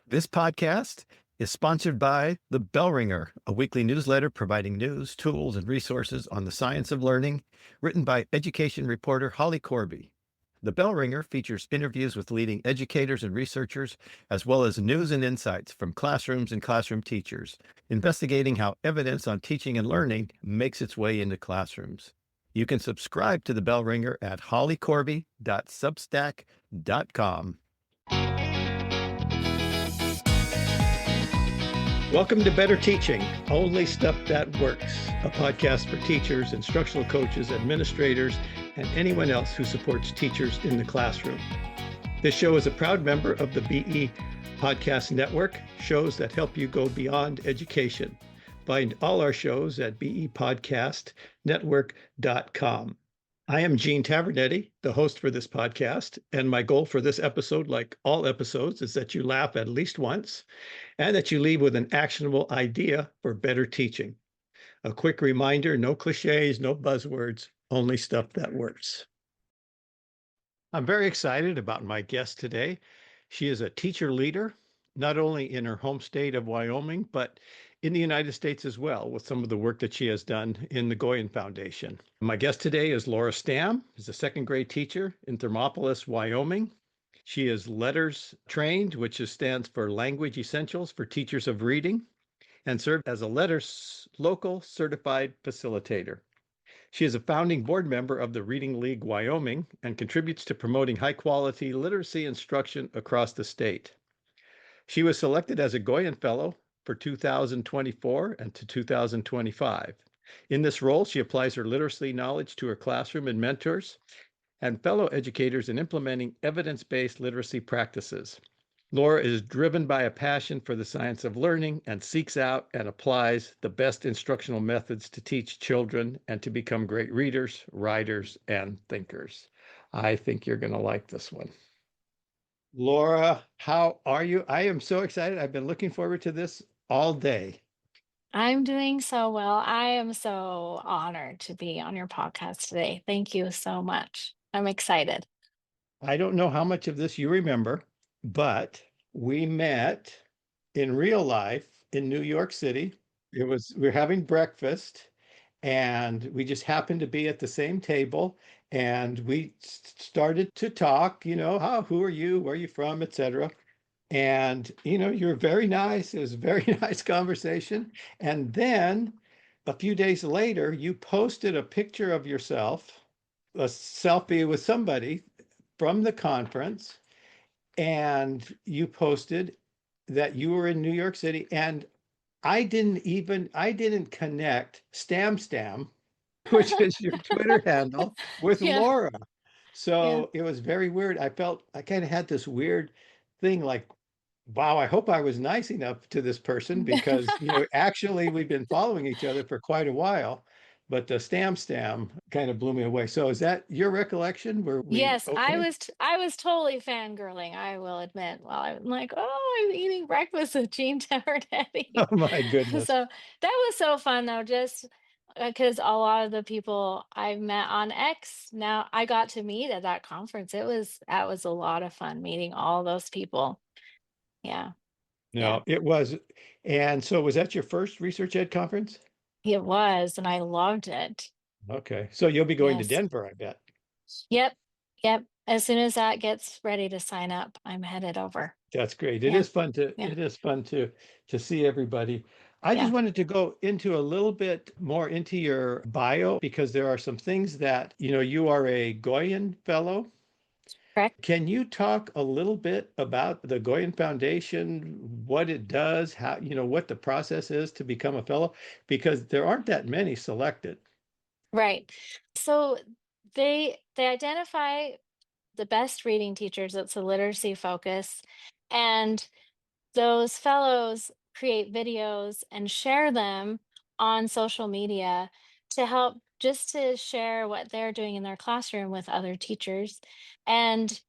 This podcast is sponsored by The Bell Ringer, a weekly newsletter providing news, tools, and resources on the science of learning, written by education reporter Holly Corby. The Bell Ringer features interviews with leading educators and researchers, as well as news and insights from classrooms and classroom teachers, investigating how evidence on teaching and learning makes its way into classrooms. You can subscribe to The Bell Ringer at hollycorby.substack.com. Welcome to Better Teaching, Only Stuff That Works, a podcast for teachers, instructional coaches, administrators, and anyone else who supports teachers in the classroom. This show is a proud member of the BE Podcast Network, shows that help you go beyond education. Find all our shows at bepodcastnetwork.com. I am Gene Tavernetti, the host for this podcast, and my goal for this episode, like all episodes, is that you laugh at least once and that you leave with an actionable idea for better teaching. A quick reminder, no cliches, no buzzwords, only stuff that works. I'm very excited about my guest today. She is a teacher leader, not only in her home state of Wyoming, but in the United States as well, with some of the work that she has done in the Goyen Foundation. My guest today is Laura Stam, who's a second grade teacher in Thermopolis, Wyoming. She is letters trained, which stands for Language Essentials for Teachers of Reading, and served as a letters local certified facilitator. She is a founding board member of the Reading League Wyoming and contributes to promoting high quality literacy instruction across the state. She was selected as a Goyen Fellow for 2024 and to 2025. In this role, she applies her literacy knowledge to her classroom and mentors and fellow educators in implementing evidence-based literacy practices. Laura is driven by a passion for the science of learning and seeks out and applies the best instructional methods to teach children and to become great readers, writers, and thinkers. I think you're going to like this one. Laura, how are you? I am so excited. I've been looking forward to this all day. I'm doing so well. I am so honored to be on your podcast today. Thank you so much. I'm excited. I don't know how much of this you remember, but we met in real life in New York City. We were having breakfast and we just happened to be at the same table and we started to talk, who are you, where are you from, etc. And you're very nice. It was a very nice conversation. And then a few days later, you posted a picture of yourself, a selfie with somebody from the conference, and you posted that you were in New York City. And I didn't connect Stam, which is your Twitter handle, with Yeah, Laura. yeah. So it was very weird. I felt I kind of had this weird thing like, wow, I hope I was nice enough to this person because, actually we've been following each other for quite a while, but the Stam kind of blew me away. So is that your recollection? Were we Yes, I okay? was I was totally fangirling, I will admit. While I'm like, oh, I'm eating breakfast with Gene Oh Tavernelli. my goodness. So that was so fun though, just because a lot of the people I met on X, now I got to meet at that conference. That was a lot of fun meeting all those people. Yeah, yeah. No, it was. And so was that your first Research Ed conference? It was, and I loved it. Okay. So you'll be going to Yes. Denver, I bet. Yep. Yep. As soon as that gets ready to sign up, I'm headed over. That's great. It Yeah. is fun to Yeah. it is fun to see everybody. I just Yeah. wanted to go into a little bit more into your bio because there are some things that, you are a Goyen Fellow. Correct. Can you talk a little bit about the Goyen Foundation, what it does, how, what the process is to become a fellow? Because there aren't that many selected. Right. So they identify the best reading teachers. It's a literacy focus. And those fellows create videos and share them on social media to help just to share what they're doing in their classroom with other teachers. And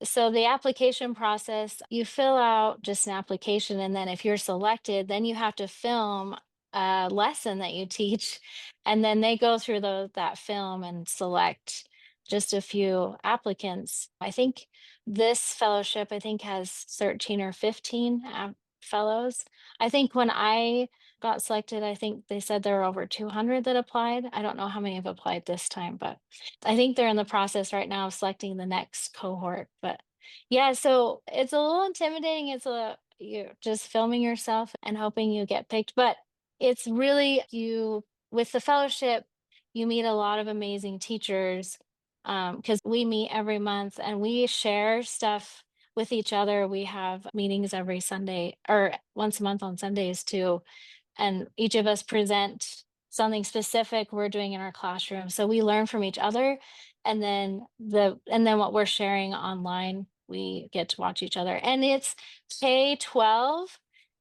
so the application process, you fill out just an application, and then if you're selected, then you have to film a lesson that you teach, and then they go through that film and select just a few applicants. I think this fellowship, I think, has 13 or 15 fellows. I think when I got selected, I think they said there were over 200 that applied. I don't know how many have applied this time, but I think they're in the process right now of selecting the next cohort. But yeah, so it's a little intimidating. You're just filming yourself and hoping you get picked. But it's really you with the fellowship, you meet a lot of amazing teachers because we meet every month and we share stuff with each other. We have meetings every Sunday or once a month on Sundays too, and each of us present something specific we're doing in our classroom. So we learn from each other, and then what we're sharing online, we get to watch each other. And it's K-12,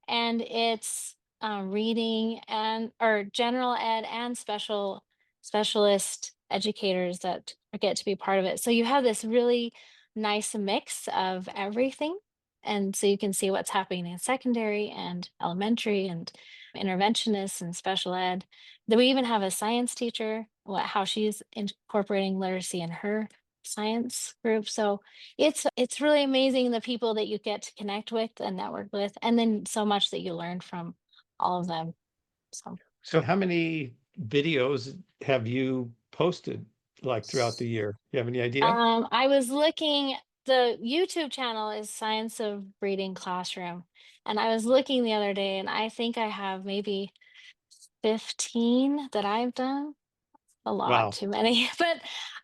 and it's reading and or general ed and specialist educators that get to be part of it. So you have this really nice mix of everything. And so you can see what's happening in secondary and elementary and interventionists and special ed. Then we even have a science teacher, how she's incorporating literacy in her science group. So it's really amazing the people that you get to connect with and network with, and then so much that you learn from all of them. So So how many videos have you posted like throughout the year? You have any idea? I was looking, the YouTube channel is Science of Reading Classroom. And I was looking the other day, and I think I have maybe 15 that I've done. A lot Wow. too many. But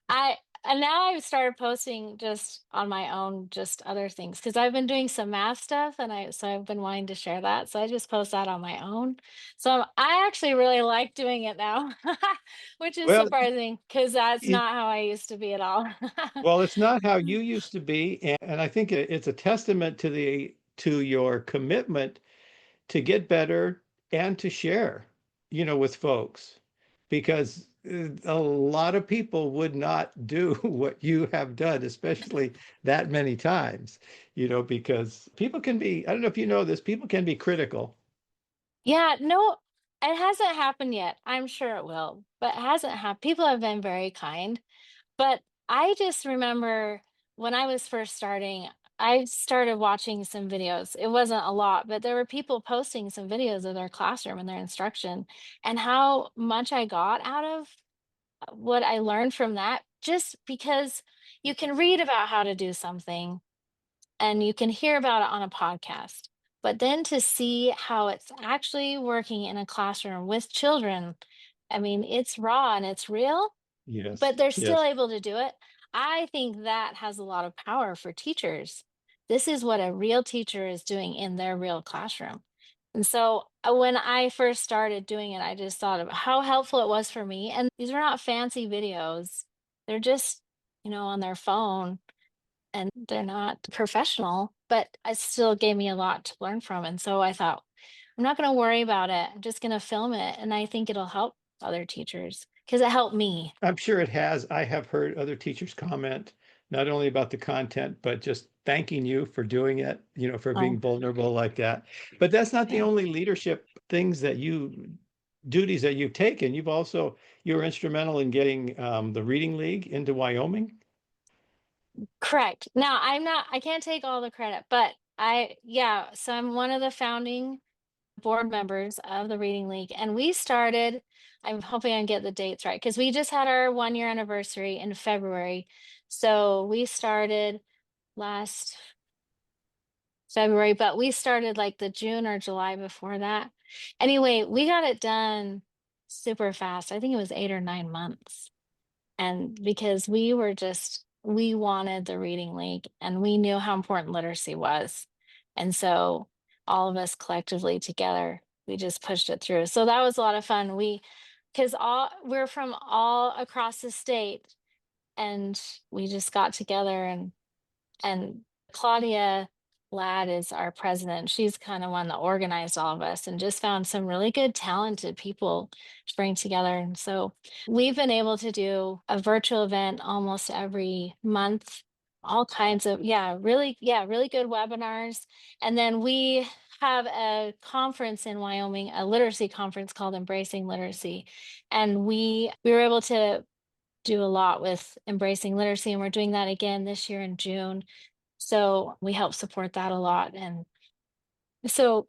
I and now I've started posting just on my own, just other things because I've been doing some math stuff, and I've been wanting to share that. So I just post that on my own. So I actually really like doing it now, which is Well, surprising because that's it, not how I used to be at all. well, it's not how you used to be, and I think it's a testament to the to your commitment to get better and to share, with folks, because a lot of people would not do what you have done, especially that many times, because people can be, I don't know if you know this, people can be critical. Yeah, no, it hasn't happened yet. I'm sure it will, but it hasn't happened. People have been very kind. But I just remember when I was first starting, I started watching some videos. It wasn't a lot, but there were people posting some videos of their classroom and their instruction, and how much I got out of what I learned from that, just because you can read about how to do something and you can hear about it on a podcast. But then to see how it's actually working in a classroom with children, I mean, it's raw and it's real, Yes, but they're still yes. able to do it. I think that has a lot of power for teachers. This is what a real teacher is doing in their real classroom. And so when I first started doing it, I just thought of how helpful it was for me. And these are not fancy videos, they're just, on their phone, and they're not professional, but it still gave me a lot to learn from. And so I thought, I'm not going to worry about it. I'm just going to film it. And I think it'll help other teachers because it helped me. I'm sure it has. I have heard other teachers comment not only about the content, but just thanking you for doing it, for being Oh, vulnerable like that. But that's not the yeah. only leadership things duties that you've taken. You were instrumental in getting the Reading League into Wyoming. Correct. Now, I can't take all the credit, but yeah, so I'm one of the founding board members of the Reading League. And we started, I'm hoping I get the dates right, because we just had our 1 year anniversary in February. So we started last February, but we started like the June or July before that. Anyway, we got it done super fast. I think it was 8 or 9 months. And because we wanted the Reading League and we knew how important literacy was. And so all of us collectively together, we just pushed it through. So that was a lot of fun. Because we're from all across the state, and we just got together, and Claudia Ladd is our president. She's kind of one that organized all of us and just found some really good, talented people to bring together. And so we've been able to do a virtual event almost every month, all kinds of, really good webinars. And then we have a conference in Wyoming, a literacy conference called Embracing Literacy. And we were able to do a lot with embracing literacy, and we're doing that again this year in June. So we help support that a lot. And so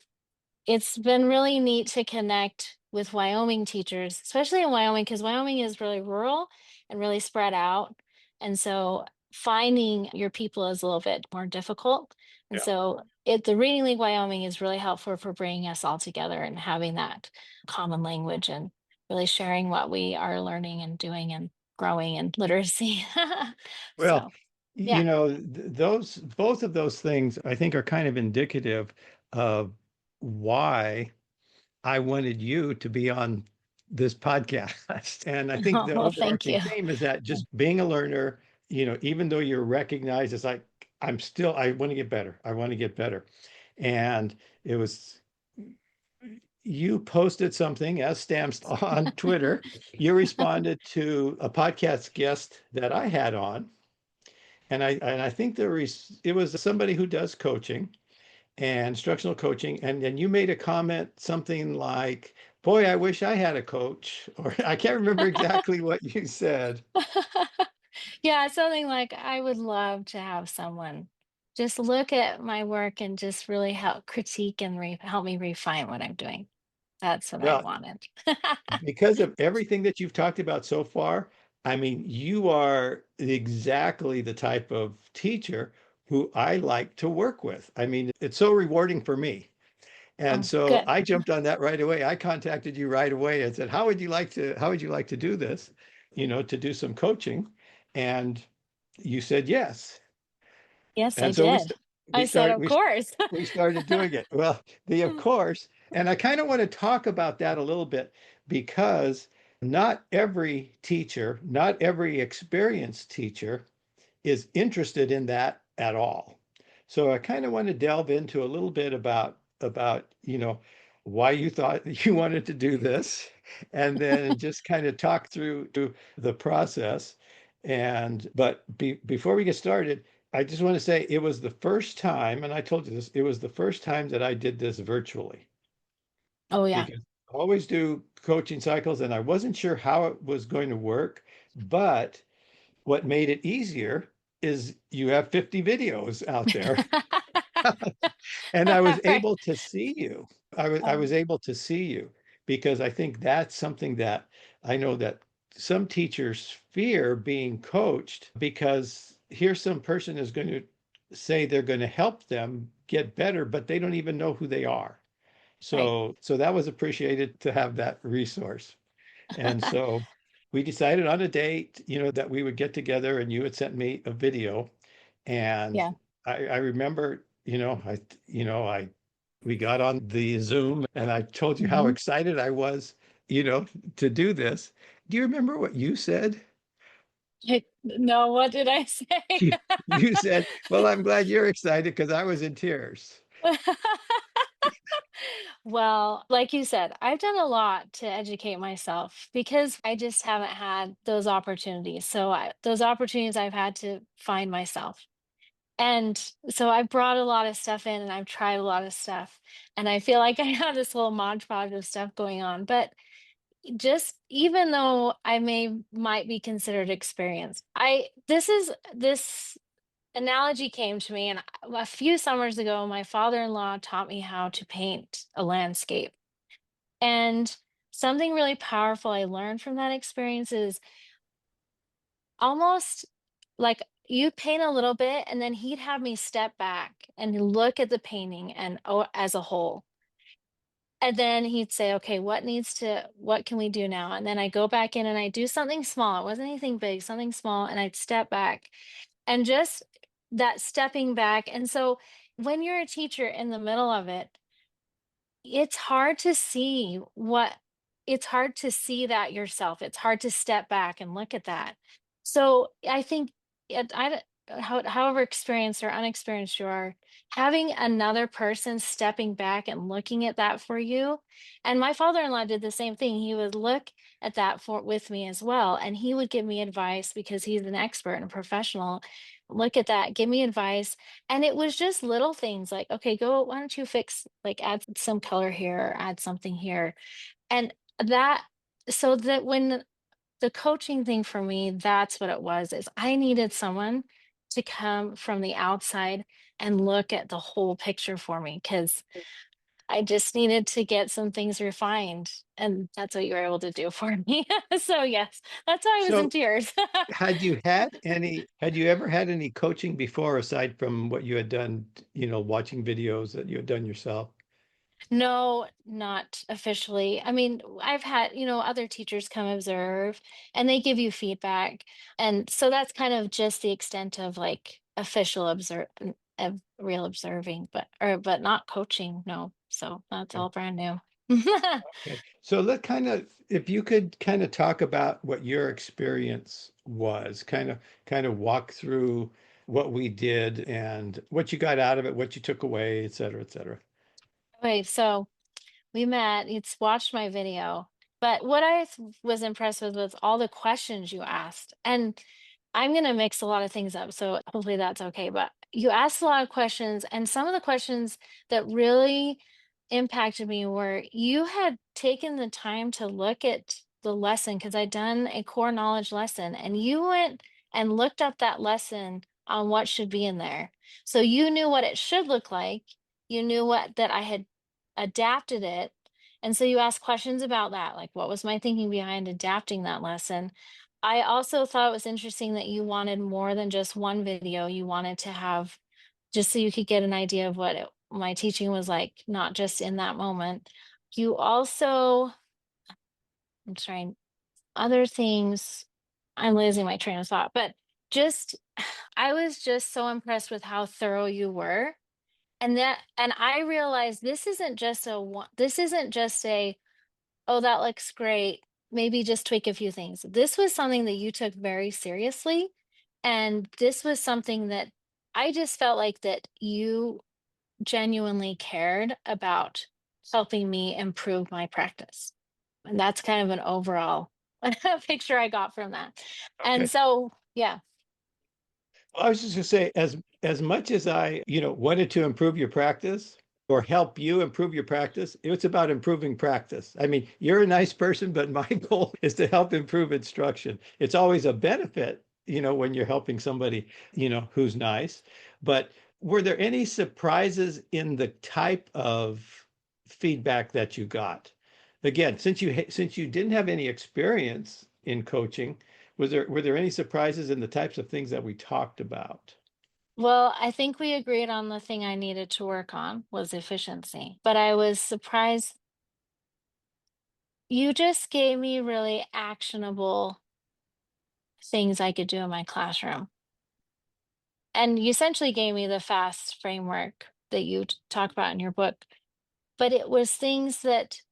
it's been really neat to connect with Wyoming teachers, especially in Wyoming, because Wyoming is really rural and really spread out. And so finding your people is a little bit more difficult. And Yeah. so the Reading League Wyoming is really helpful for bringing us all together and having that common language and really sharing what we are learning and doing and growing in literacy. Well, So, yeah. those both of those things I think are kind of indicative of why I wanted you to be on this podcast. And I think Oh, the well, thank overarching you. theme is that just being a learner, even though you're recognized as like, I want to get better. I want to get better. And it was, you posted something as stamps on Twitter. You responded to a podcast guest that I had on. And I think it was somebody who does coaching and instructional coaching. And then you made a comment, something like, boy, I wish I had a coach, or I can't remember exactly what you said. Yeah, something like I would love to have someone just look at my work and just really help critique and help me refine what I'm doing. That's what I Well, wanted. because of everything that you've talked about so far, I mean, you are exactly the type of teacher who I like to work with. I mean, it's so rewarding for me. And Oh, so good. I jumped on that right away. I contacted you right away and said, how would you like to do this? To do some coaching. And you said yes. Yes, I And so we did. st- we I said, start of we course. we started doing it. Well, the of course, and I kind of want to talk about that a little bit because not every teacher, not every experienced teacher is interested in that at all. So I kind of want to delve into a little bit about why you thought you wanted to do this, and then just kind of talk through to the process. Before we get started, I just want to say it was the first time, and I told you this, it was the first time that I did this virtually Oh, yeah. because I always do coaching cycles and I wasn't sure how it was going to work, but what made it easier is you have 50 videos out there and I was Right. able to see you. I Oh, was able to see you because I think that's something that I know that some teachers fear being coached because here some person is going to say they're going to help them get better, but they don't even know who they are. right. So that was appreciated to have that resource. And so we decided on a date, that we would get together and you had sent me a video. And Yeah. I remember, we got on the Zoom and I told you how Mhm. excited I was, you know, to do this. Do you remember what you said? No, what did I say? You, you said, well, I'm glad you're excited because I was in tears. Well, like you said, I've done a lot to educate myself because I just haven't had those opportunities. So those opportunities I've had to find myself. And so I brought a lot of stuff in and I've tried a lot of stuff. And I feel like I have this little modgepodge of stuff going on. But just even though I might be considered experienced, this analogy came to me, and a few summers ago, my father-in-law taught me how to paint a landscape. And something really powerful I learned from that experience is almost like you paint a little bit, and then he'd have me step back and look at the painting and as a whole. And then he'd say, okay, what can we do now? And then I go back in and I do something small. It wasn't anything big, something small. And I'd step back and just that stepping back. And so when you're a teacher in the middle of it, it's hard to see what it's hard to see that yourself. It's hard to step back and look at that. So I think however experienced or unexperienced you are, having another person stepping back and looking at that for you. And my father-in-law did the same thing. He would look at that for with me as well, and he would give me advice because he's an expert and a professional. Look at that, give me advice, and it was just little things like, okay, go, why don't you add some color here or add something here. And that, so that when the coaching thing for me, that's what it was, is I needed someone to come from the outside and look at the whole picture for me, because I just needed to get some things refined, and that's what you were able to do for me. So yes, that's why I was in So tears. had you ever had any coaching before aside from what you had done, watching videos that you had done yourself? No, not officially. I mean, I've had, other teachers come observe and they give you feedback. And so that's kind of just the extent of like official of real observing, but not coaching, no. So that's Okay. all brand new. Okay. So if you could kind of talk about what your experience was, kind of walk through what we did and what you got out of it, what you took away, et cetera, et cetera. Okay, so we met, it's watched my video, but what was impressed with was all the questions you asked. And I'm going to mix a lot of things up, so hopefully that's okay. But you asked a lot of questions, and some of the questions that really impacted me were you had taken the time to look at the lesson, because I'd done a core knowledge lesson, and you went and looked up that lesson on what should be in there. So you knew what it should look like. You knew what that I had adapted it. And so you ask questions about that, like what was my thinking behind adapting that lesson? I also thought it was interesting that you wanted more than just one video. You wanted to have just so you could get an idea of what my teaching was like, not just in that moment. You also, I'm trying other things. I'm losing my train of thought, but just, I was just so impressed with how thorough you were. And I realized this isn't just a, oh, that looks great. Maybe just tweak a few things. This was something that you took very seriously. And this was something that I just felt like that you genuinely cared about helping me improve my practice. And that's kind of an overall picture I got from that. And Okay. so, yeah. Well, I was just gonna say, as much as I, wanted to improve your practice or help you improve your practice, it's about improving practice. I mean, you're a nice person, but my goal is to help improve instruction. It's always a benefit, when you're helping somebody, who's nice. But were there any surprises in the type of feedback that you got? Again, since you didn't have any experience in coaching, were there any surprises in the types of things that we talked about? Well, I think we agreed on the thing I needed to work on was efficiency. But I was surprised you just gave me really actionable things I could do in my classroom. And you essentially gave me the FAST framework that you talk about in your book, but it was things that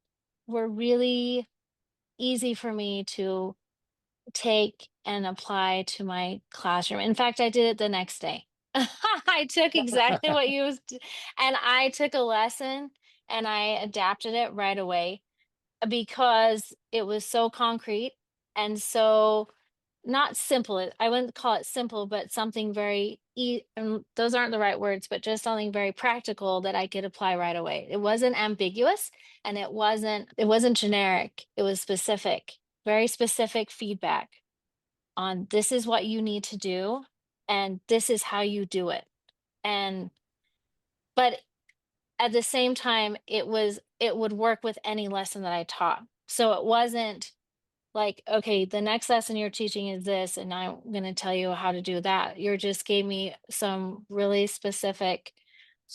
were really easy for me to take and apply to my classroom. In fact, I did it the next day. I took exactly what and I took a lesson and I adapted it right away because it was so concrete and so not simple. I wouldn't call it simple, but something very those aren't the right words, but just something very practical that I could apply right away. It wasn't ambiguous and it wasn't generic. It was specific, very specific feedback on this is what you need to do and this is how you do it. And but at the same time it would work with any lesson that I taught. So it wasn't like, okay, the next lesson you're teaching is this, and I'm going to tell you how to do that. You just gave me some really specific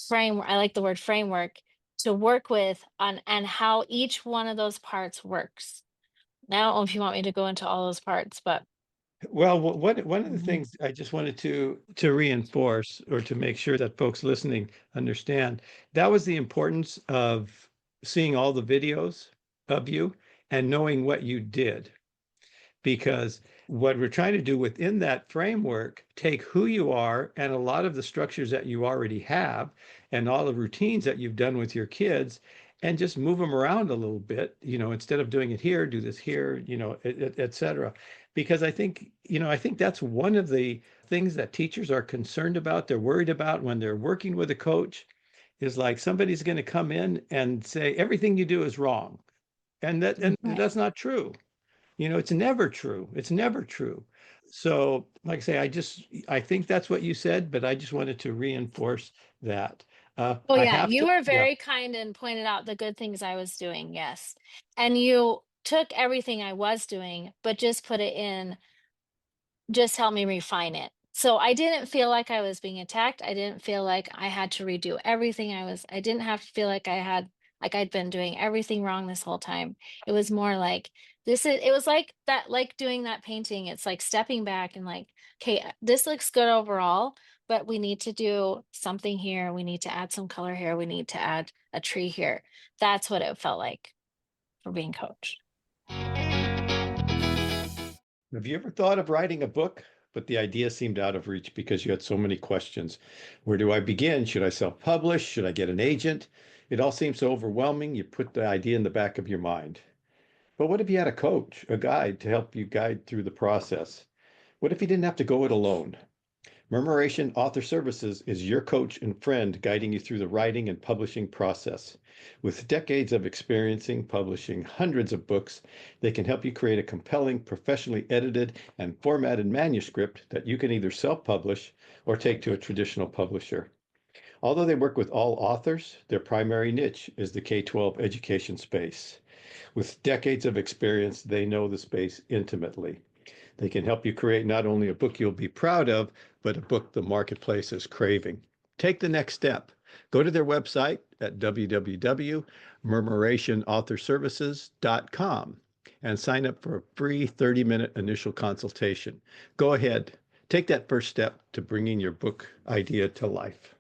framework. I like the word framework to work with on and how each one of those parts works. Now, I don't know if you want me to go into all those parts, but Well, one of the Mhm. things I just wanted to reinforce or to make sure that folks listening understand, that was the importance of seeing all the videos of you and knowing what you did. Because what we're trying to do within that framework, take who you are and a lot of the structures that you already have and all the routines that you've done with your kids and just move them around a little bit, instead of doing it here, do this here, et cetera. Because I think that's one of the things that teachers are concerned about. They're worried about when they're working with a coach is like somebody's going to come in and say everything you do is wrong. And Right. that's not true. It's never true. It's never true. So, like I say, I think that's what you said, but I just wanted to reinforce that. Oh, I yeah, have you to, were yeah. very kind and pointed out the good things I was doing, yes. And you took everything I was doing, but just put it in, just help me refine it. So I didn't feel like I was being attacked. I didn't feel like I had to redo everything. I didn't have to feel like like I'd been doing everything wrong this whole time. It was more like it was like that, like doing that painting. It's like stepping back and like, okay, this looks good overall, but we need to do something here. We need to add some color here. We need to add a tree here. That's what it felt like for being coached. Have you ever thought of writing a book, but the idea seemed out of reach because you had so many questions? Where do I begin? Should I self-publish? Should I get an agent? It all seems so overwhelming. You put the idea in the back of your mind. But what if you had a coach, a guide to help you guide through the process? What if you didn't have to go it alone? Murmuration Author Services is your coach and friend guiding you through the writing and publishing process. With decades of experiencing publishing hundreds of books, they can help you create a compelling, professionally edited and formatted manuscript that you can either self-publish or take to a traditional publisher. Although they work with all authors, their primary niche is the K-12 education space. With decades of experience, they know the space intimately. They can help you create not only a book you'll be proud of, but a book the marketplace is craving. Take the next step. Go to their website at www.murmurationauthorservices.com and sign up for a free 30-minute initial consultation. Go ahead, take that first step to bringing your book idea to life.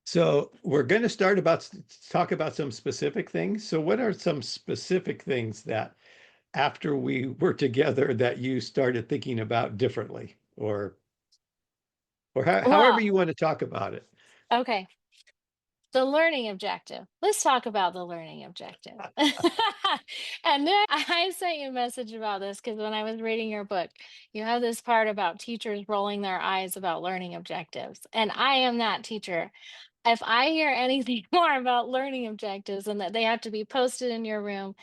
So we're going to talk about some specific things. So what are some specific things that after we were together that you started thinking about differently or however Well, you want to talk about it? okay. The learning objective. Let's talk about the learning objective. And then I sent you a message about this because when I was reading your book, you have this part about teachers rolling their eyes about learning objectives. And I am that teacher. If I hear anything more about learning objectives and that they have to be posted in your room,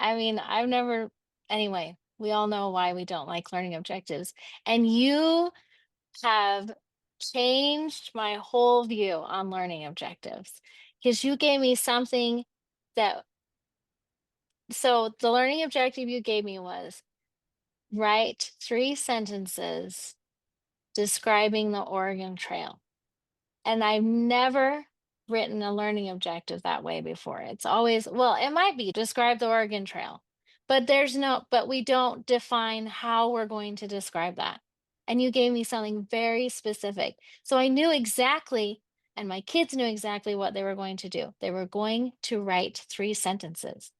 I mean, I've never, anyway, we all know why we don't like learning objectives. And you have changed my whole view on learning objectives because you gave me something that, so the learning objective you gave me was write 3 sentences describing the Oregon Trail. And I've never written a learning objective that way before. It's always, well, it might be describe the Oregon Trail, but but we don't define how we're going to describe that. And you gave me something very specific. So I knew exactly, and my kids knew exactly what they were going to do. They were going to write 3 sentences.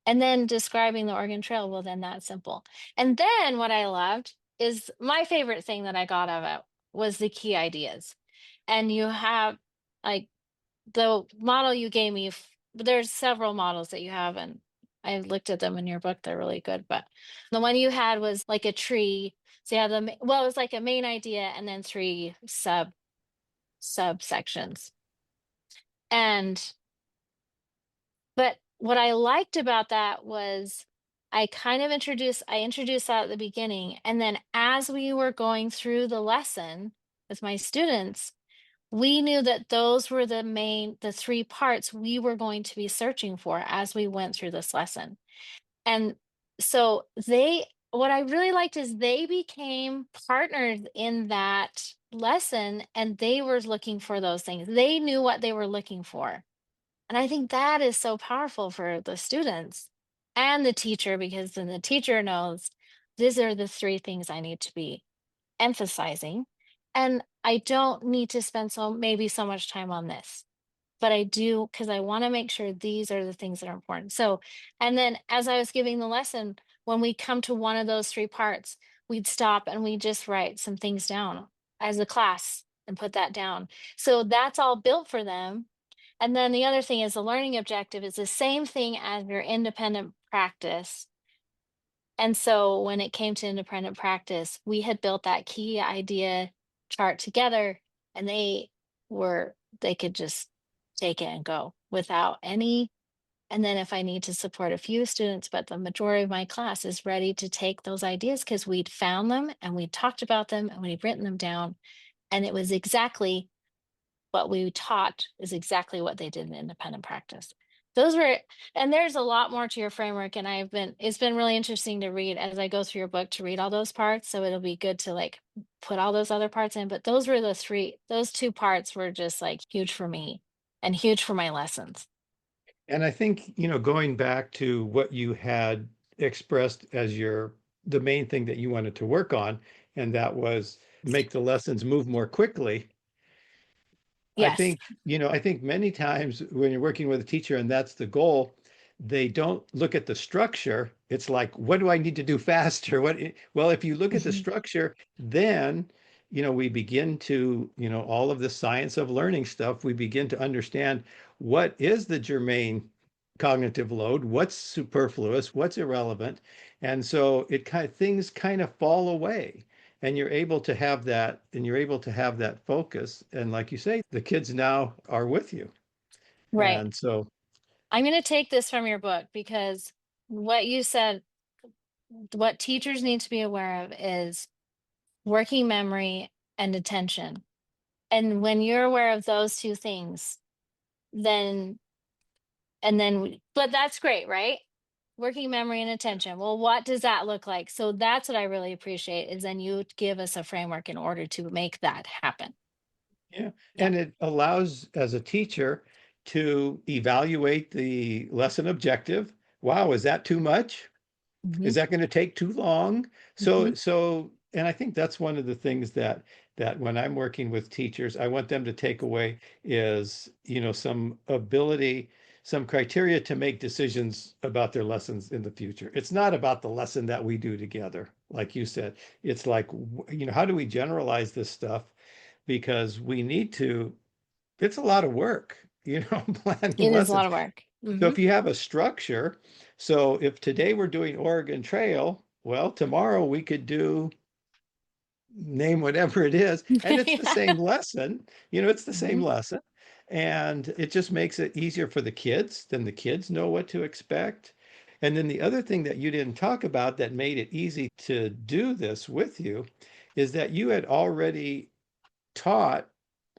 And then describing the Oregon Trail, well, then that's simple. And then what I loved is my favorite thing that I got out of it was the key ideas. And you have like the model you gave me, there's several models that you have, and I looked at them in your book. They're really good. But the one you had was like a tree. So you have well, it was like a main idea and then 3 subsections. And but what I liked about that was I introduced that at the beginning. And then as we were going through the lesson with my students, we knew that those were the 3 parts we were going to be searching for as we went through this lesson. And so what I really liked is they became partners in that lesson and they were looking for those things. They knew what they were looking for. And I think that is so powerful for the students and the teacher because then the teacher knows these are the 3 things I need to be emphasizing. And I don't need to spend maybe so much time on this, but I do because I want to make sure these are the things that are important. So, and then as I was giving the lesson, when we come to one of those 3 parts, we'd stop and we just write some things down as a class and put that down. So that's all built for them. And then the other thing is the learning objective is the same thing as your independent practice. And so when it came to independent practice, we had built that key idea chart together and they could just take it and go without any And then if I need to support a few students, but the majority of my class is ready to take those ideas because we'd found them and we'd talked about them and we'd written them down. And it was exactly what we taught is exactly what they did in independent practice. Those were, and there's a lot more to your framework. And it's been really interesting to read as I go through your book to read all those parts. So it'll be good to like put all those other parts in. But those were those two parts were just like huge for me and huge for my lessons. And I think, going back to what you had expressed as the main thing that you wanted to work on, and that was make the lessons move more quickly. I Yes. think, I think many times when you're working with a teacher and that's the goal, they don't look at the structure. It's like, what do I need to do faster? Well, if you look at the Mhm. structure, then, we begin to, all of the science of learning stuff, we begin to understand what is the germane cognitive load, what's superfluous, what's irrelevant. And so things kind of fall away and you're able to have that focus, and like you say, the kids now are with you. Right. And so I'm going to take this from your book because what you said, what teachers need to be aware of is working memory and attention. And when you're aware of those two things, then, but that's great, right? Working memory and attention. Well, what does that look like? So that's what I really appreciate is then you give us a framework in order to make that happen. yeah, Yeah. and it allows as a teacher to evaluate the lesson objective. Wow, is that too much? Hmm. Is that going to take too long? Hmm. And I think that's one of the things that when I'm working with teachers, I want them to take away is, some ability, some criteria to make decisions about their lessons in the future. It's not about the lesson that we do together, like you said. It's like, how do we generalize this stuff? Because we need to, it's a lot of work, planning It is a lot lessons. of work. So Hmm. if you have a structure, so if today we're doing Oregon Trail, well, tomorrow we could do name whatever it is, and it's the Yeah. same lesson, it's the same Hmm. lesson. And it just makes it easier for the kids. Then the kids know what to expect. And then the other thing that you didn't talk about that made it easy to do this with you is that you had already taught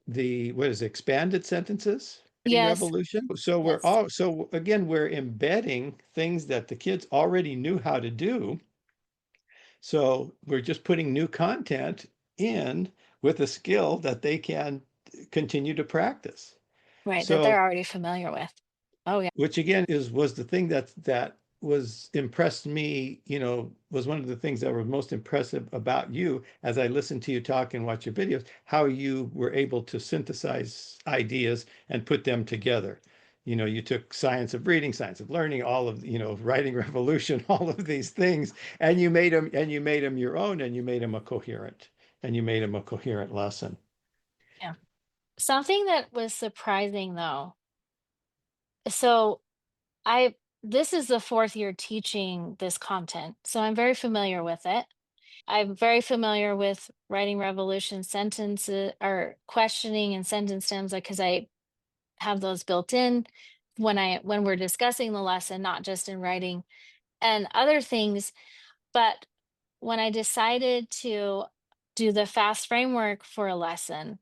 what is it, expanded sentences reading Yes. revolution. So Yes. so again, we're embedding things that the kids already knew how to do. So we're just putting new content in with a skill that they can continue to practice. Right. That So they're already familiar with. Oh, yeah. which again was the thing that was impressed me, was one of the things that were most impressive about you as I listened to you talk and watch your videos, how you were able to synthesize ideas and put them together. You took science of reading, science of learning, all of, writing revolution, all of these things, and you made them your own, and you made them a coherent lesson. Yeah. Something that was surprising though. So I this is the fourth year teaching this content, so I'm very familiar with it. I'm very familiar with writing revolution sentences or questioning and sentence stems, like because I have those built in when we're discussing the lesson, not just in writing and other things. But when I decided to do the fast framework for a lesson,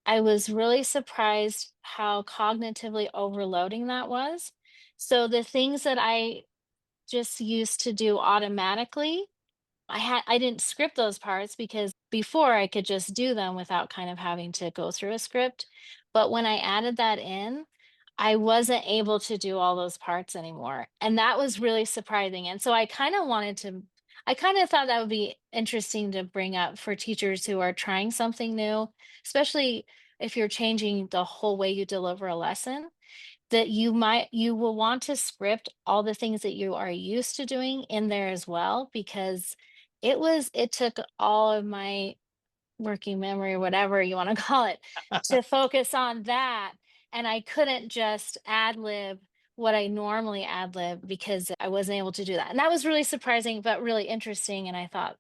I was really surprised how cognitively overloading that was. So the things that I just used to do automatically, I didn't script those parts because before I could just do them without kind of having to go through a script. But when I added that in, I wasn't able to do all those parts anymore. And that was really surprising. And so I kind of thought that would be interesting to bring up for teachers who are trying something new, especially if you're changing the whole way you deliver a lesson, that you will want to script all the things that you are used to doing in there as well, because it took all of my working memory, whatever you want to call it, to focus on that. And I couldn't just ad lib what I normally ad lib because I wasn't able to do that. And that was really surprising, but really interesting. And I thought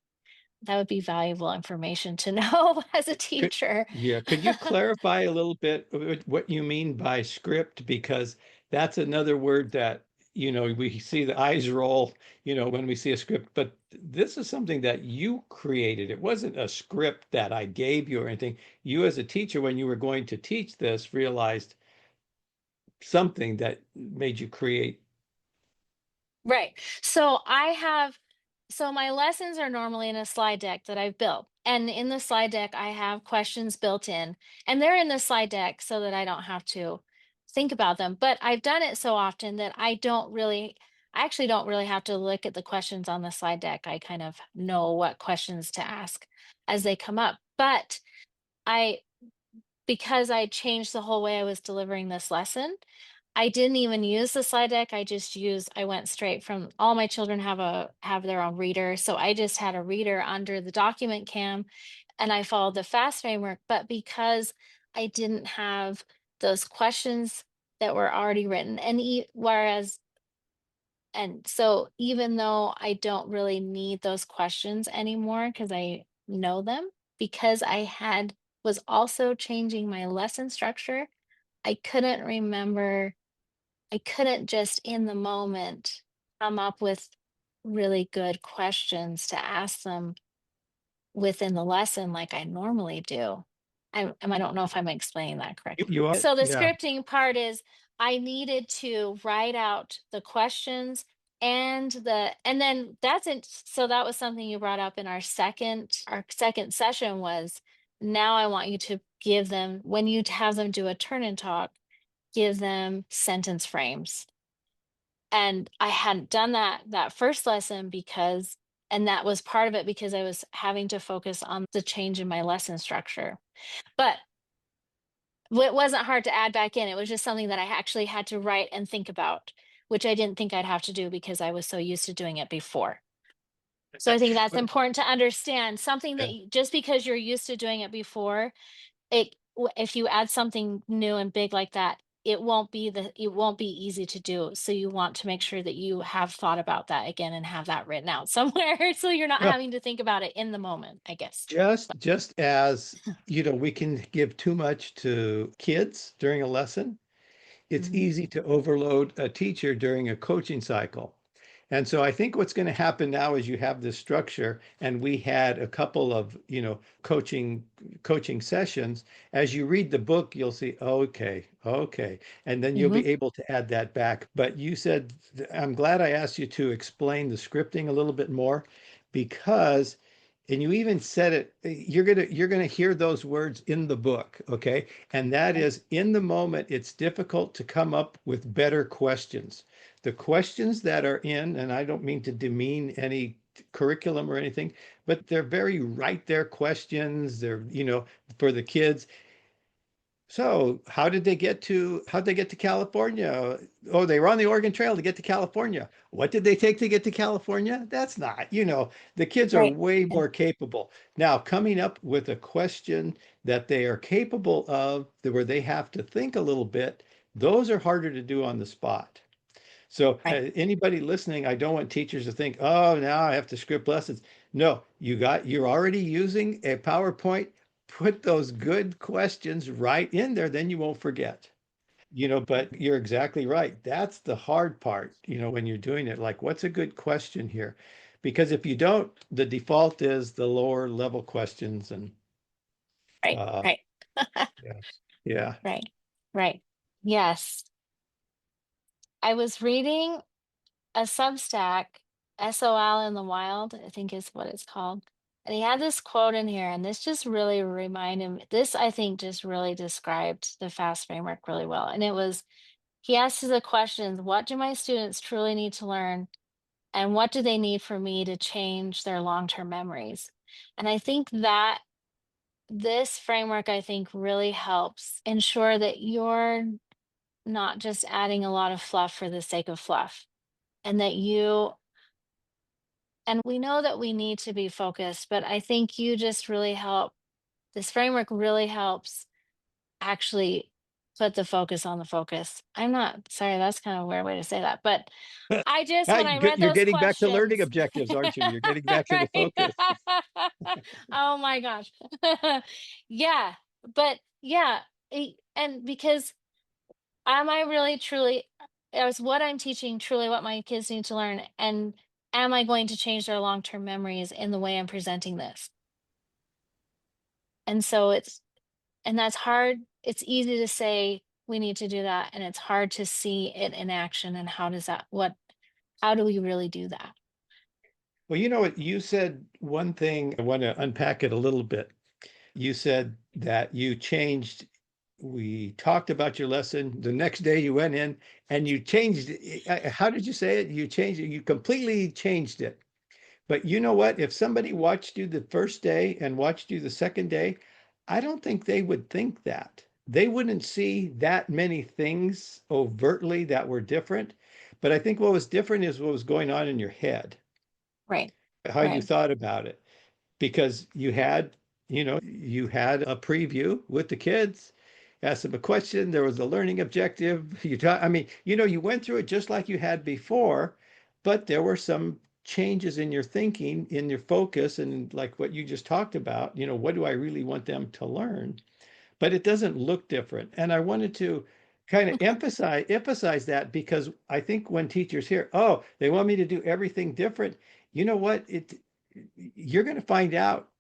that would be valuable information to know as a Could, teacher. yeah, could you clarify a little bit what you mean by script? Because That's another word that, we see the eyes roll, when we see a script, but this is something that you created. It wasn't a script that I gave you or anything. You, as a teacher, when you were going to teach this, realized something that made you create. Right. So my lessons are normally in a slide deck that I've built. And in the slide deck, I have questions built in, and they're in the slide deck so that I don't have to think about them. But I've done it so often that I actually don't really have to look at the questions on the slide deck. I kind of know what questions to ask as they come up. But I, because I changed the whole way I was delivering this lesson, I didn't even use the slide deck. I went straight from all my children have their own reader. So I just had a reader under the document cam and I followed the FAST framework. But because I didn't have those questions that were already written, and so even though I don't really need those questions anymore because I know them, because was also changing my lesson structure, I couldn't remember I couldn't just in the moment come up with really good questions to ask them within the lesson like I normally do. I don't know if I'm explaining that correctly. You are, So the yeah. scripting part is I needed to write out the questions and then that's it. So that was something you brought up in our second session was now I want you to give them when you have them do a turn and talk, give them sentence frames, and I hadn't done that first lesson because and that was part of it because I was having to focus on the change in my lesson structure. But it wasn't hard to add back in. It was just something that I actually had to write and think about, which I didn't think I'd have to do because I was so used to doing it before. So I think that's But important to understand something yeah. just because you're used to doing it before, if you add something new and big like that, it won't be easy to do. So you want to make sure that you have thought about that again and have that written out somewhere so you're not Well, having to think about it in the moment, I guess. just as, we can give too much to kids during a lesson, it's Mhm. easy to overload a teacher during a coaching cycle. And so I think what's going to happen now is you have this structure, and we had a couple of, coaching sessions. As you read the book, you'll see, okay, okay, and then you'll Mhm. be able to add that back. But you said, I'm glad I asked you to explain the scripting a little bit more because and you even said it, you're gonna hear those words in the book, okay? And that Right. is in the moment, it's difficult to come up with better questions. The questions that are in, and I don't mean to demean any curriculum or anything, but they're very right there questions. They're, for the kids. So how'd they get to California? Oh, they were on the Oregon Trail to get to California. What did they take to get to California? That's not, the kids are Right. way Yeah. more capable. Now, coming up with a question that they are capable of, where they have to think a little bit, those are harder to do on the spot. So Right. anybody listening, I don't want teachers to think, oh, now I have to script lessons. No, you're already using a PowerPoint. Put those good questions right in there, then you won't forget. But you're exactly right. That's the hard part, when you're doing it. Like, what's a good question here? Because if you don't, the default is the lower level questions and Right. uh Right. yeah. Yeah. Right. Right. Yes. I was reading a Substack, SOL in the Wild, I think is what it's called. And he had this quote in here, and this just really reminded me. This, I think, just really described the FAST framework really well. And it was he asked the questions: what do my students truly need to learn? And what do they need from me to change their long term memories? And I think that this framework, I think, really helps ensure that you're not just adding a lot of fluff for the sake of fluff and that you and we know that we need to be focused, but I think you just really help. This framework really helps actually put the focus on the focus. I'm not sorry, that's kind of a weird way to say that, but I just, Yeah, when I read you're those getting back to learning questions, objectives, aren't you? You're getting back to the right? focus. Oh my gosh. Yeah, but yeah, and because am I really truly? is what I'm teaching truly what my kids need to learn? And am I going to change their long-term memories in the way I'm presenting this? And so and that's hard. It's easy to say we need to do that, and it's hard to see it in action. And how do we really do that? Well, you know what? You said one thing. I want to unpack it a little bit. You said that you changed. We talked about your lesson. The next day you went in and you changed it. How did you say it? You changed it. You completely changed it. But you know what? If somebody watched you the first day and watched you the second day, I don't think they would think that. They wouldn't see that many things overtly that were different. But I think what was different is what was going on in your head, Right. how you Right. thought about it, because you had a preview with the kids, asked them a question, there was a learning objective. I mean, you went through it just like you had before, but there were some changes in your thinking, in your focus, and like what you just talked about, what do I really want them to learn? But it doesn't look different. And I wanted to kind of emphasize that because I think when teachers hear, oh, they want me to do everything different, you know what? You're going to find out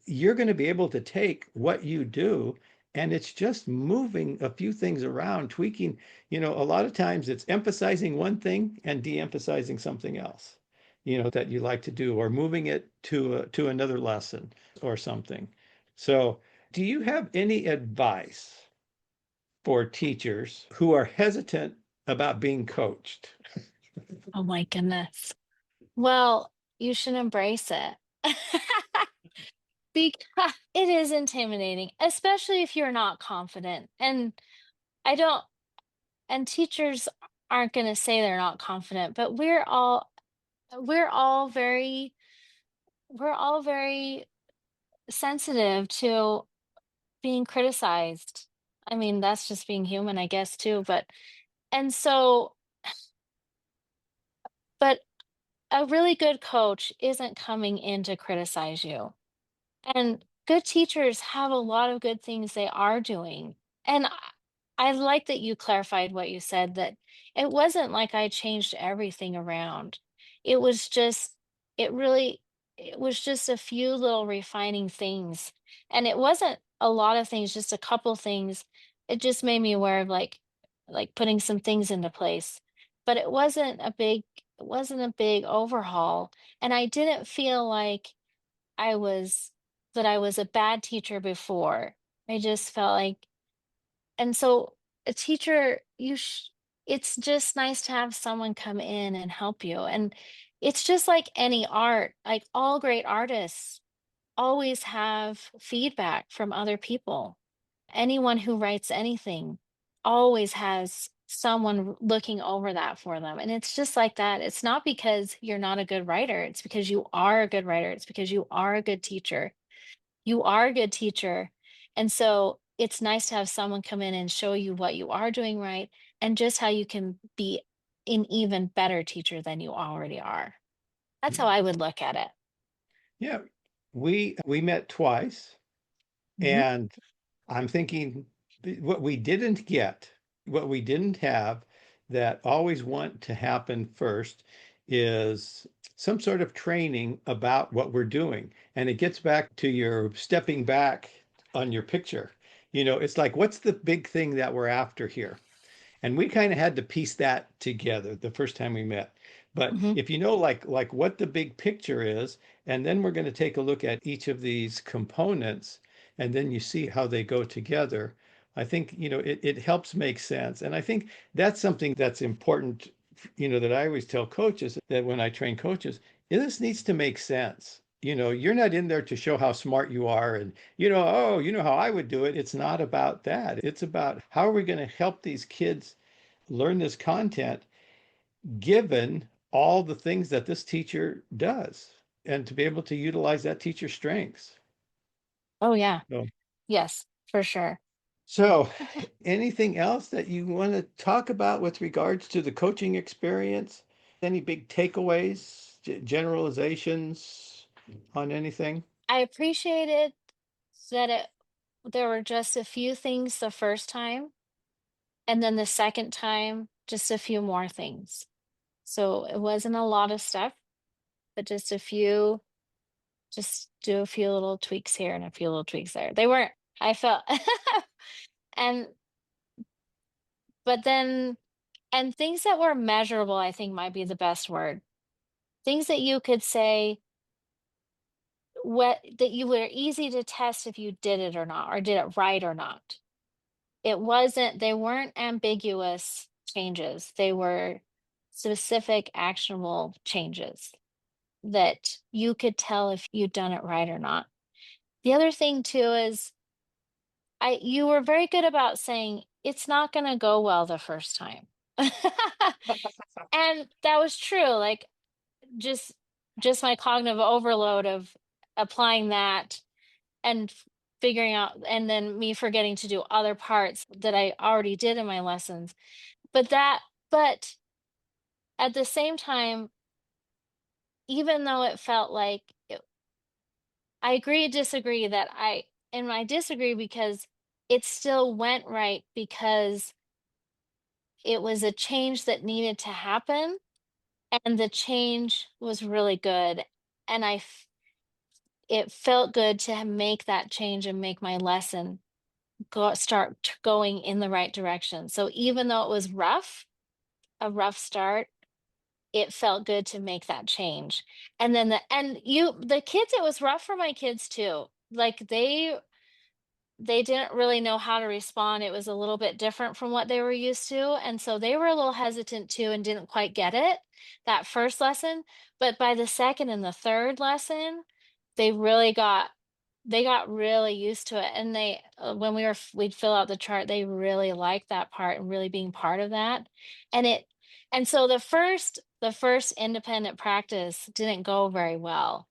you're going to be able to take what you do and it's just moving a few things around, tweaking, a lot of times it's emphasizing one thing and de-emphasizing something else, that you like to do, or moving it to another lesson or something. So do you have any advice for teachers who are hesitant about being coached? Oh my goodness. Well, you should embrace it. Because it is intimidating, especially if you're not confident. And I don't, and teachers aren't going to say they're not confident, but we're all very, we're all very sensitive to being criticized. I mean, that's just being human, I guess, too. And so, but a really good coach isn't coming in to criticize you. And good teachers have a lot of good things they are doing. And I like that you clarified what you said, that it wasn't like I changed everything around. It was just, it really, it was just a few little refining things. And it wasn't a lot of things, just a couple things. It just made me aware of like putting some things into place. But it wasn't a big overhaul. And I didn't feel like I was I was a bad teacher before. I just felt like, and so a teacher, it's just nice to have someone come in and help you. And it's just like any art, like all great artists always have feedback from other people. Anyone who writes anything always has someone looking over that for them. And it's just like that. It's not because you're not a good writer, it's because you are a good writer, it's because you are a good teacher. You are a good teacher. And so it's nice to have someone come in and show you what you are doing right and just how you can be an even better teacher than you already are. That's how I would look at it. Yeah, we met twice, Mhm. and I'm thinking what we didn't get, what we didn't have that always want to happen first is some sort of training about what we're doing. And it gets back to your stepping back on your picture. It's like, what's the big thing that we're after here? And we kind of had to piece that together the first time we met. But Mhm. if you know like what the big picture is, and then we're going to take a look at each of these components, and then you see how they go together. I think, it helps make sense. And I think that's something that's important, that I always tell coaches that when I train coaches, this needs to make sense. You're not in there to show how smart you are and, oh, you know how I would do it. It's not about that. It's about how are we going to help these kids learn this content given all the things that this teacher does and to be able to utilize that teacher's strengths. Oh, yeah. So, Yes, for sure. so anything else that you want to talk about with regards to the coaching experience? Any big takeaways, generalizations on anything? I appreciated that there were just a few things the first time, and then the second time just a few more things. So it wasn't a lot of stuff, but just a few, just do a few little tweaks here and a few little tweaks there. They weren't, I felt, and, but then, and things that were measurable, I think might be the best word. Things that you could say, what that you were easy to test if you did it or not, or did it right or not. It wasn't, they weren't ambiguous changes. They were specific, actionable changes that you could tell if you'd done it right or not. The other thing too is you were very good about saying it's not going to go well the first time. And that was true. Like just my cognitive overload of applying that and figuring out, and then me forgetting to do other parts that I already did in my lessons. But but at the same time, even though it felt like I agree, disagree that and I disagree because it still went right because it was a change that needed to happen, and the change was really good. And it felt good to make that change and make my lesson going in the right direction. So even though it was a rough start, it felt good to make that change. And then the kids, it was rough for my kids too. Like they didn't really know how to respond. It was a little bit different from what they were used to. And so they were a little hesitant too and didn't quite get it that first lesson. But by the second and the third lesson, they really got really used to it. And when we'd fill out the chart, they really liked that part and really being part of that. And so the first independent practice didn't go very well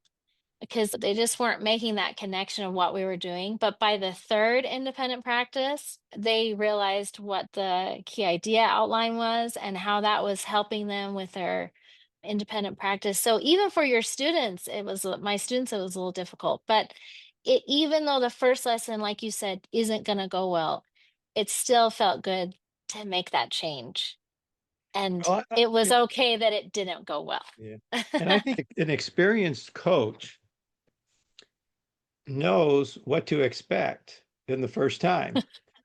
because they just weren't making that connection of what we were doing. But by the third independent practice, they realized what the key idea outline was and how that was helping them with their independent practice. So even for your students, my students, it was a little difficult. But even though the first lesson, like you said, isn't going to go well, it still felt good to make that change. And Well, it was yeah, okay that it didn't go well. yeah. And I think an experienced coach knows what to expect in the first time.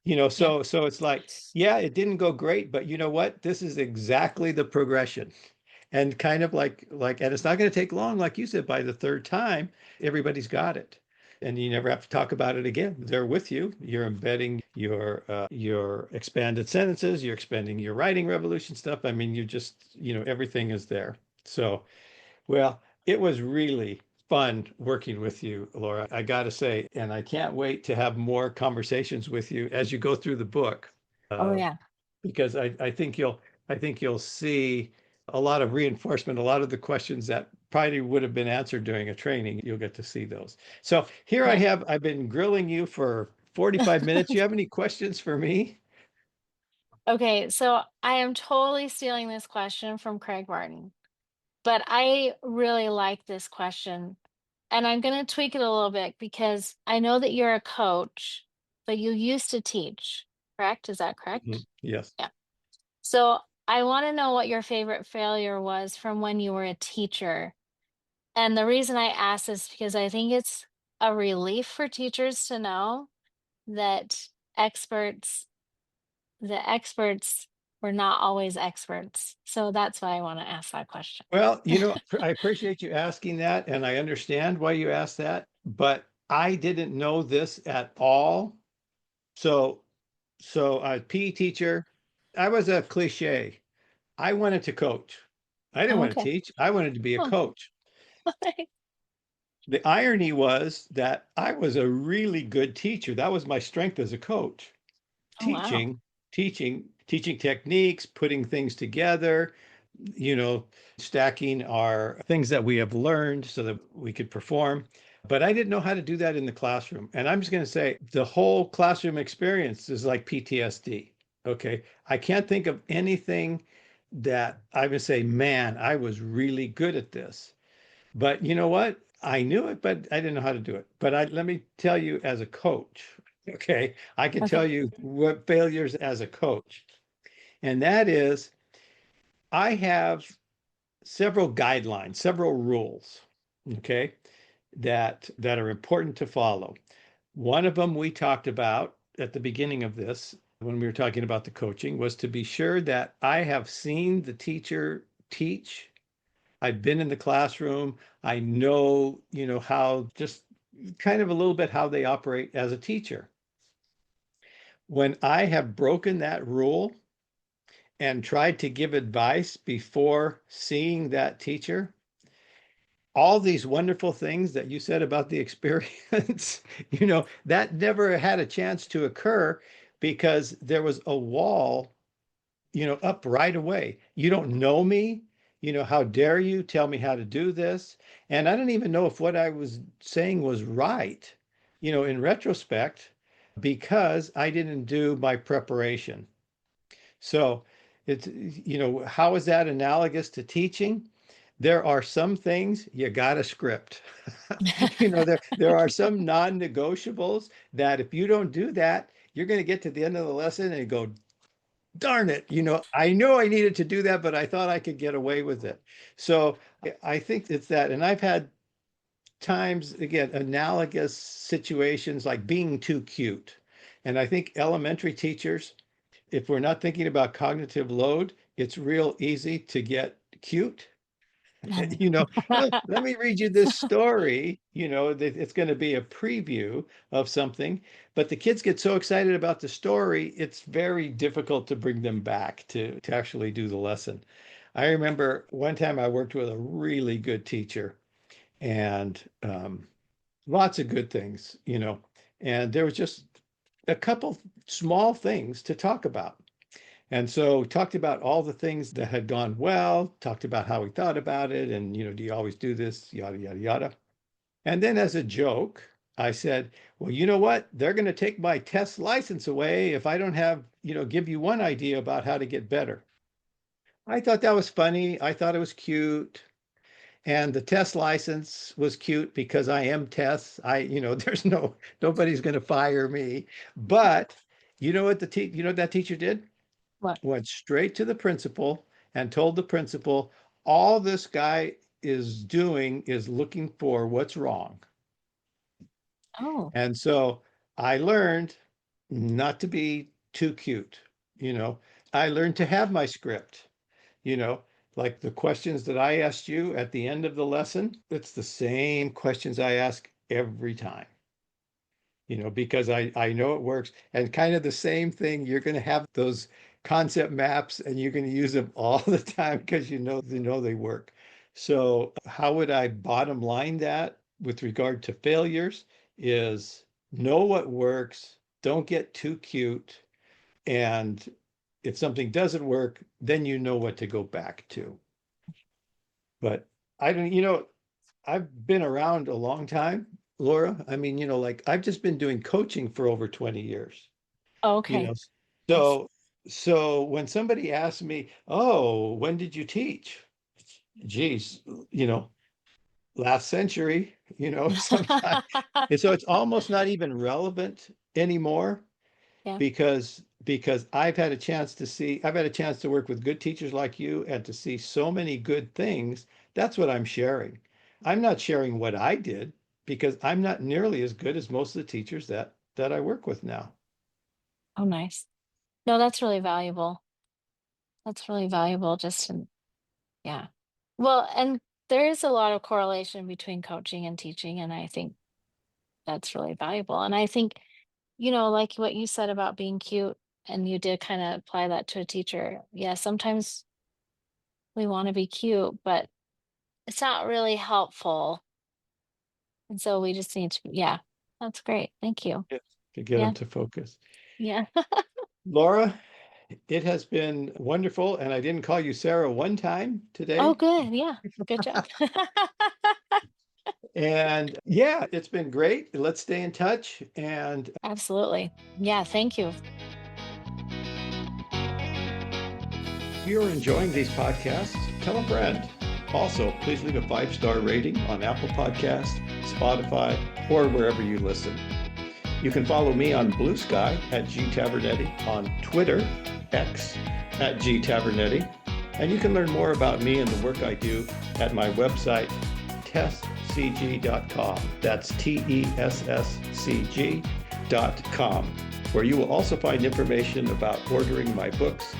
Yeah. So it's like, yeah, it didn't go great, but you know what? This is exactly the progression. And kind of and it's not going to take long, like you said, by the third time, everybody's got it. And you never have to talk about it again. They're with you. You're embedding your expanded sentences, you're expanding your writing revolution stuff. I mean, everything is there. So well, it was really fun working with you, Laura. I got to say, and I can't wait to have more conversations with you as you go through the book, Oh, uh, yeah. because I think you'll see a lot of reinforcement. A lot of the questions that probably would have been answered during a training, you'll get to see those. So here Yeah. I've been grilling you for 45 minutes. You have any questions for me? Okay, so I am totally stealing this question from Craig Martin, but I really like this question. And I'm going to tweak it a little bit because I know that you're a coach, but you used to teach, correct? Is that Mhm. correct? Yes. Yeah. So I want to know what your favorite failure was from when you were a teacher. And the reason I ask is because I think it's a relief for teachers to know that experts, the experts were not always experts. So that's why I want to ask that question. Well, I appreciate you asking that, and I understand why you asked that, but I didn't know this at all. So, a PE teacher, I was a cliche. I wanted to coach. I didn't Oh, want to okay. teach. I wanted to be a Oh, coach. The irony was that I was a really good teacher. That was my strength as a coach. oh, wow. Teaching techniques, putting things together, you know, stacking our things that we have learned so that we could perform. But I didn't know how to do that in the classroom. And I'm just going to say the whole classroom experience is like PTSD. Okay. I can't think of anything that I would say, man, I was really good at this. But you know what? I knew it, but I didn't know how to do it. But let me tell you as a coach, okay, I can tell Okay. you what failures as a coach. And that is, I have several guidelines, several rules, okay, that are important to follow. One of them we talked about at the beginning of this when we were talking about the coaching was to be sure that I have seen the teacher teach. I've been in the classroom. I know, how just kind of a little bit how they operate as a teacher. When I have broken that rule and tried to give advice before seeing that teacher, all these wonderful things that you said about the experience, that never had a chance to occur because there was a wall, up right away. You don't know me. How dare you tell me how to do this? And I don't even know if what I was saying was right, in retrospect, because I didn't do my preparation. So it's, how is that analogous to teaching? There are some things you got to script. There are some non-negotiables that if you don't do that, you're going to get to the end of the lesson and go, darn it, I know I needed to do that, but I thought I could get away with it. So I think it's that. And I've had times, again, analogous situations like being too cute. And I think elementary teachers, if we're not thinking about cognitive load, it's real easy to get cute. Let me read you this story. It's going to be a preview of something, but the kids get so excited about the story, it's very difficult to bring them back to actually do the lesson. I remember one time I worked with a really good teacher and lots of good things, and there was just a couple small things to talk about. And so talked about all the things that had gone well, talked about how he thought about it, and do you always do this, yada yada yada. And then as a joke, I said, well, you know what? They're going to take my test license away if I don't have, give you one idea about how to get better. I thought that was funny. I thought it was cute. And the test license was cute because I am Tess. There's nobody's going to fire me. But you know what that teacher did? What? Went straight to the principal and told the principal, all this guy is doing is looking for what's wrong. Oh, And so I learned not to be too cute. You know, I learned to have my script, you know, like the questions that I asked you at the end of the lesson, it's the same questions I ask every time. Because I know it works. And kind of the same thing, you're going to have those concept maps and you're going to use them all the time because you know they work. So how would I bottom line that with regard to failures is know what works, don't get too cute, and if something doesn't work, then you know what to go back to. But I don't, I've been around a long time, Laura. I mean, like I've just been doing coaching for over 20 years, you okay. know. Nice. So when somebody asks me, "Oh, when did you teach?" Geez, last century, sometime. And so it's almost not even relevant anymore Yeah. because I've had a chance to work with good teachers like you and to see so many good things. That's what I'm sharing. I'm not sharing what I did because I'm not nearly as good as most of the teachers that I work with now. Oh, nice. No, that's really valuable. That's really valuable just in, yeah. Well, and there is a lot of correlation between coaching and teaching, and I think that's really valuable. And I think, like what you said about being cute, and you did kind of apply that to a teacher. Yeah, sometimes we want to be cute, but it's not really helpful. And so we just need to, yeah, that's great. Thank you. Yes. To get Yeah. them to focus. Yeah. Laura, it has been wonderful. And I didn't call you Sarah one time Oh, today. good. Yeah. Good job. And yeah, it's been great. Let's stay in touch. And Absolutely. Yeah. Thank you. if you're enjoying these podcasts, tell a friend. Also, please leave a 5-star rating on Apple Podcasts, Spotify, or wherever you listen. You can follow me on Blue Sky at G Tavernetti, on Twitter, X at G Tavernetti, And you can learn more about me and the work I do at my website, tesscg.com. That's TESSCG.com, where you will also find information about ordering my books,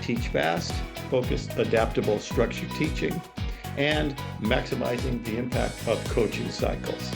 Teach Fast, Focused, Adaptable, Structured Teaching, and maximizing the impact of coaching cycles.